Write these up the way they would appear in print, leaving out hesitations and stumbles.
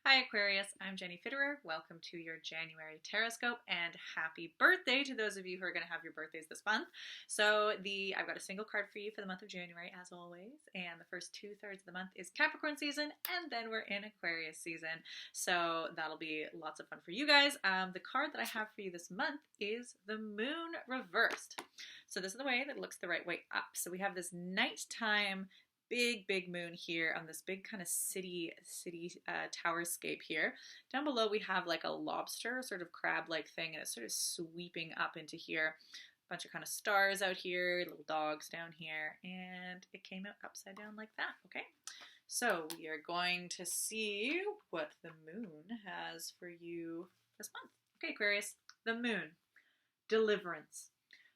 Hi Aquarius, I'm Jenny Fitterer. Welcome to your January Tarotscope and happy birthday to those of you who are going to have your birthdays this month. I've got a single card for you for the month of January as always, and the first 2/3 of the month is Capricorn season, and then we're in Aquarius season. So that'll be lots of fun for you guys. The card that I have for you this month is the Moon reversed. So this is the way that it looks the right way up. So we have this nighttime big moon here on this big kind of city towerscape here. Down below we have like a lobster sort of crab like thing, and it's sort of sweeping up into here. A bunch of kind of stars out here, little dogs down here, and it came out upside down like that. Okay, so we are going to see what the moon has for you this month. Okay, Aquarius, the moon, deliverance.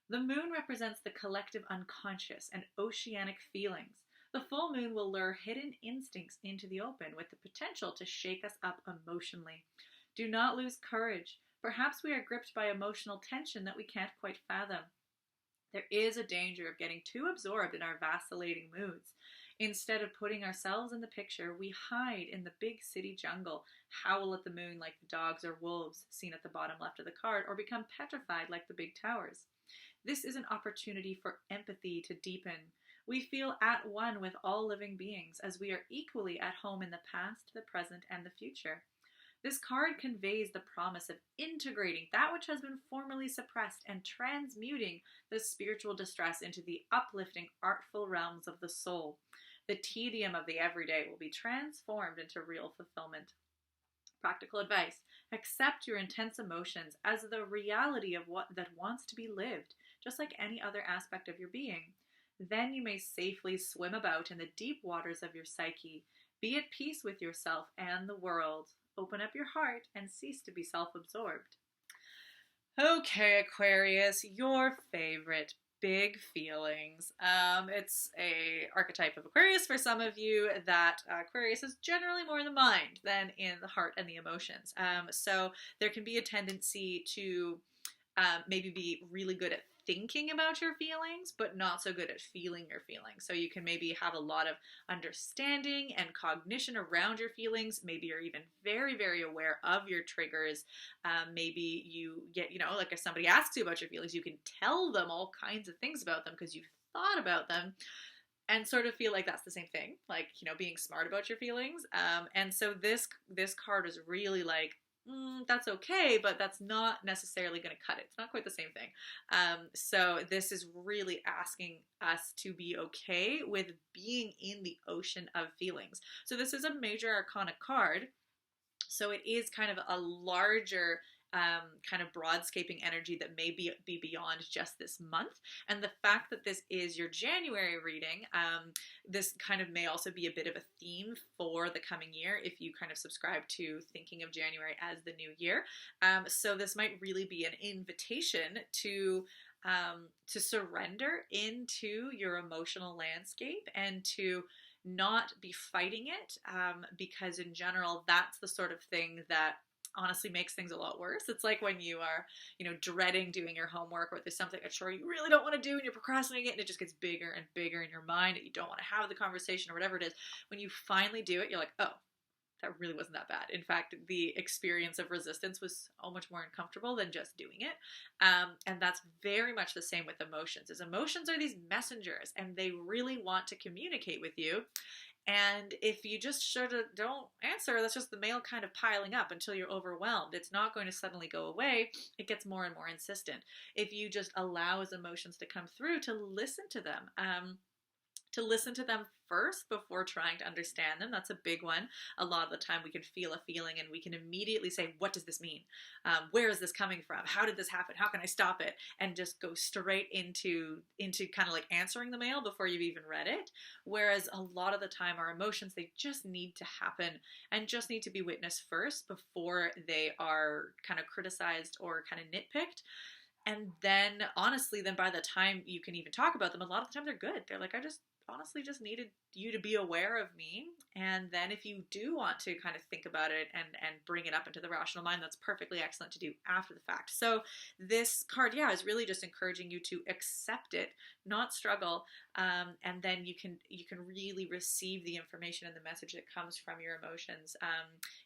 The moon represents the collective unconscious and oceanic feelings. The full moon will lure hidden instincts into the open with the potential to shake us up emotionally. Do not lose courage. Perhaps we are gripped by emotional tension that we can't quite fathom. There is a danger of getting too absorbed in our vacillating moods. Instead of putting ourselves in the picture, we hide in the big city jungle, howl at the moon like the dogs or wolves seen at the bottom left of the card, or become petrified like the big towers. This is an opportunity for empathy to deepen. We feel at one with all living beings, as we are equally at home in the past, the present, and the future. This card conveys the promise of integrating that which has been formerly suppressed and transmuting the spiritual distress into the uplifting, artful realms of the soul. The tedium of the everyday will be transformed into real fulfillment. Practical advice: accept your intense emotions as the reality of what that wants to be lived, just like any other aspect of your being. Then you may safely swim about in the deep waters of your psyche. Be at peace with yourself and the world. Open up your heart and cease to be self-absorbed. Okay, Aquarius, your favorite big feelings. It's a archetype of Aquarius for some of you that Aquarius is generally more in the mind than in the heart and the emotions. So there can be a tendency to maybe be really good at thinking about your feelings, but not so good at feeling your feelings. So you can maybe have a lot of understanding and cognition around your feelings. Maybe you're even very aware of your triggers. Maybe you get, like if somebody asks you about your feelings, you can tell them all kinds of things about them because you've thought about them, and sort of feel like that's the same thing, like, being smart about your feelings. And so this card is really like, that's okay, but that's not necessarily going to cut it. It's not quite the same thing. So this is really asking us to be okay with being in the ocean of feelings. So this is a major arcana card. So it is kind of a larger kind of broadscaping energy that may be beyond just this month. And the fact that this is your January reading, this kind of may also be a bit of a theme for the coming year if you kind of subscribe to thinking of January as the new year. So this might really be an invitation to surrender into your emotional landscape and to not be fighting it, because in general, that's the sort of thing that honestly makes things a lot worse. It's like when you are, dreading doing your homework, or there's something, a chore you really don't want to do and you're procrastinating it, and it just gets bigger and bigger in your mind and you don't want to have the conversation or whatever it is. When you finally do it, you're like, oh, that really wasn't that bad. In fact, the experience of resistance was so much more uncomfortable than just doing it. And that's very much the same with emotions. As emotions are these messengers, and they really want to communicate with you. And if you just sort of don't answer, that's just the mail kind of piling up until you're overwhelmed. It's not going to suddenly go away. It gets more and more insistent. If you just allow his emotions to come through, to listen to them, first before trying to understand them. That's a big one. A lot of the time we can feel a feeling and we can immediately say, what does this mean? Where is this coming from? How did this happen? How can I stop it? And just go straight into kind of like answering the mail before you've even read it. Whereas a lot of the time our emotions, they just need to happen and just need to be witnessed first before they are kind of criticized or kind of nitpicked. And then honestly, then by the time you can even talk about them, a lot of the time they're good. They're like, honestly just needed you to be aware of me. And then if you do want to kind of think about it and bring it up into the rational mind, that's perfectly excellent to do after the fact. So this card, yeah, is really just encouraging you to accept it, not struggle, and then you can really receive the information and the message that comes from your emotions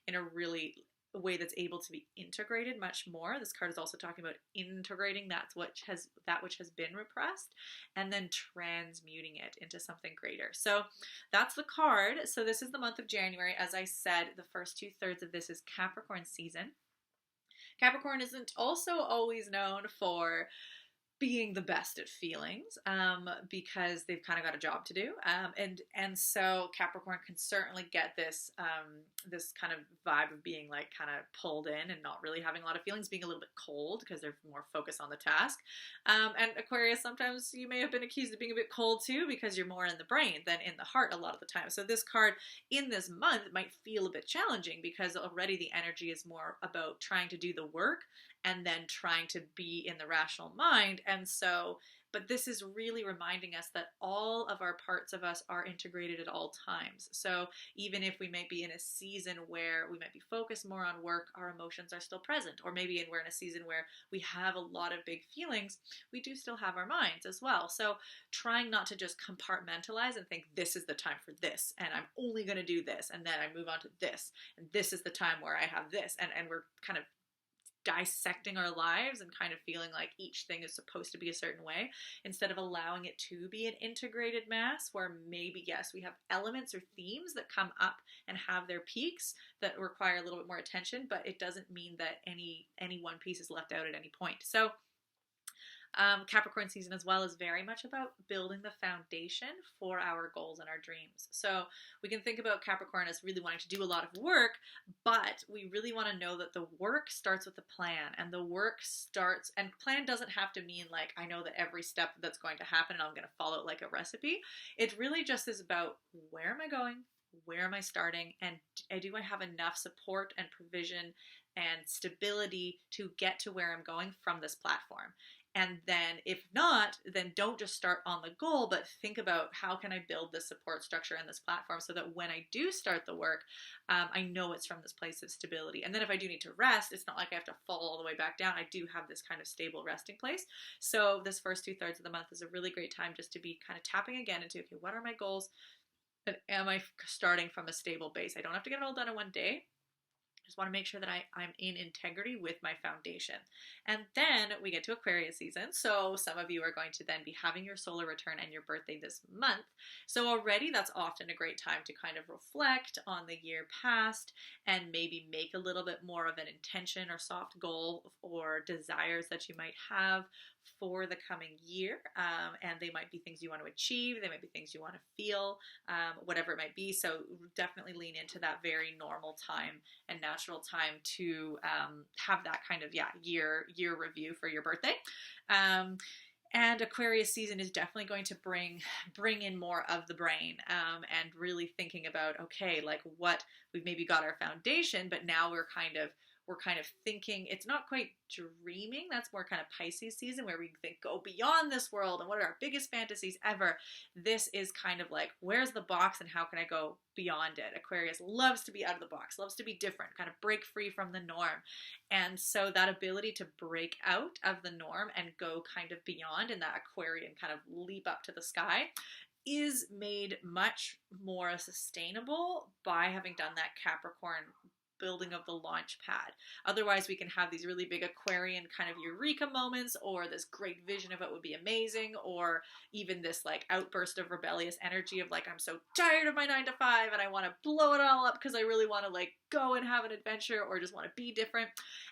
in a really way that's able to be integrated much more. This card is also talking about integrating that which has been repressed and then transmuting it into something greater. So that's the card. So this is the month of January. As I said, the first 2/3 of this is Capricorn season. Capricorn isn't also always known for being the best at feelings, because they've kind of got a job to do, and so Capricorn can certainly get this this kind of vibe of being like kind of pulled in and not really having a lot of feelings, being a little bit cold because they're more focused on the task. And Aquarius, sometimes you may have been accused of being a bit cold too because you're more in the brain than in the heart a lot of the time. So this card in this month might feel a bit challenging because already the energy is more about trying to do the work and then trying to be in the rational mind. And so, but this is really reminding us that all of our parts of us are integrated at all times. So even if we might be in a season where we might be focused more on work, our emotions are still present. Or maybe we're in a season where we have a lot of big feelings, we do still have our minds as well. So trying not to just compartmentalize and think this is the time for this, and I'm only going to do this, and then I move on to this, and this is the time where I have this, and we're kind of dissecting our lives and kind of feeling like each thing is supposed to be a certain way, instead of allowing it to be an integrated mass where maybe, yes, we have elements or themes that come up and have their peaks that require a little bit more attention, but it doesn't mean that any one piece is left out at any point. So Capricorn season as well is very much about building the foundation for our goals and our dreams. So we can think about Capricorn as really wanting to do a lot of work, but we really want to know that the work starts with a plan, and the work starts, and plan doesn't have to mean like, I know that every step that's going to happen and I'm going to follow it like a recipe. It really just is about, where am I going? Where am I starting? And do I have enough support and provision and stability to get to where I'm going from this platform? And then if not, then don't just start on the goal, but think about, how can I build this support structure and this platform so that when I do start the work, I know it's from this place of stability. And then if I do need to rest, it's not like I have to fall all the way back down. I do have this kind of stable resting place. So this first 2/3 of the month is a really great time just to be kind of tapping again into, okay, what are my goals? And am I starting from a stable base? I don't have to get it all done in one day. Just want to make sure that I'm in integrity with my foundation. And then we get to Aquarius season. So some of you are going to then be having your solar return and your birthday this month. So already that's often a great time to kind of reflect on the year past and maybe make a little bit more of an intention or soft goal or desires that you might have for the coming year. And they might be things you want to achieve. They might be things you want to feel, whatever it might be. So definitely lean into that very normal time and natural time to have that kind of, year review for your birthday. And Aquarius season is definitely going to bring in more of the brain, and really thinking about, okay, like what we've maybe got our foundation, but now we're kind of thinking, it's not quite dreaming. That's more kind of Pisces season where we think, go beyond this world and what are our biggest fantasies ever. This is kind of like, where's the box and how can I go beyond it? Aquarius loves to be out of the box, loves to be different, kind of break free from the norm. And so that ability to break out of the norm and go kind of beyond, and that Aquarian kind of leap up to the sky, is made much more sustainable by having done that Capricorn building of the launch pad. Otherwise, we can have these really big Aquarian kind of eureka moments, or this great vision of what would be amazing, or even this like outburst of rebellious energy of like, I'm so tired of my 9 to 5 and I want to blow it all up because I really want to like go and have an adventure or just want to be different.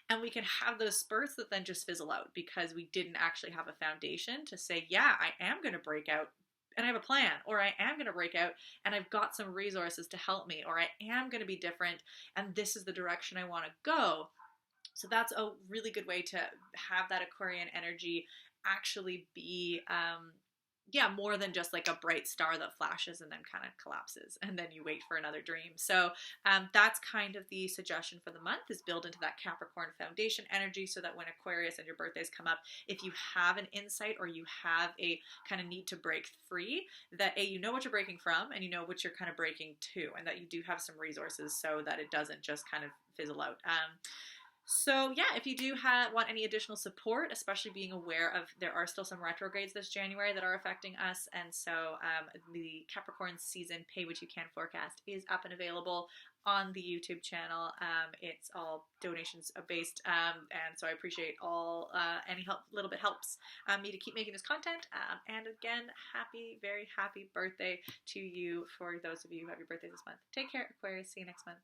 And we can have those spurts that then just fizzle out because we didn't actually have a foundation to say, yeah, I am going to break out and I have a plan, or I am going to break out and I've got some resources to help me, or I am going to be different and this is the direction I want to go. So that's a really good way to have that Aquarian energy actually be yeah, more than just like a bright star that flashes and then kind of collapses and then you wait for another dream. So that's kind of the suggestion for the month, is build into that Capricorn foundation energy, so that when Aquarius and your birthdays come up, if you have an insight or you have a kind of need to break free, that you know what you're breaking from and you know what you're kind of breaking to, and that you do have some resources so that it doesn't just kind of fizzle out. So yeah, if you do want any additional support, especially being aware of there are still some retrogrades this January that are affecting us, and so the Capricorn season Pay What You Can forecast is up and available on the YouTube channel. It's all donations based, and so I appreciate all any help. Little bit helps me to keep making this content. And again, very happy birthday to you, for those of you who have your birthdays this month. Take care, Aquarius. See you next month.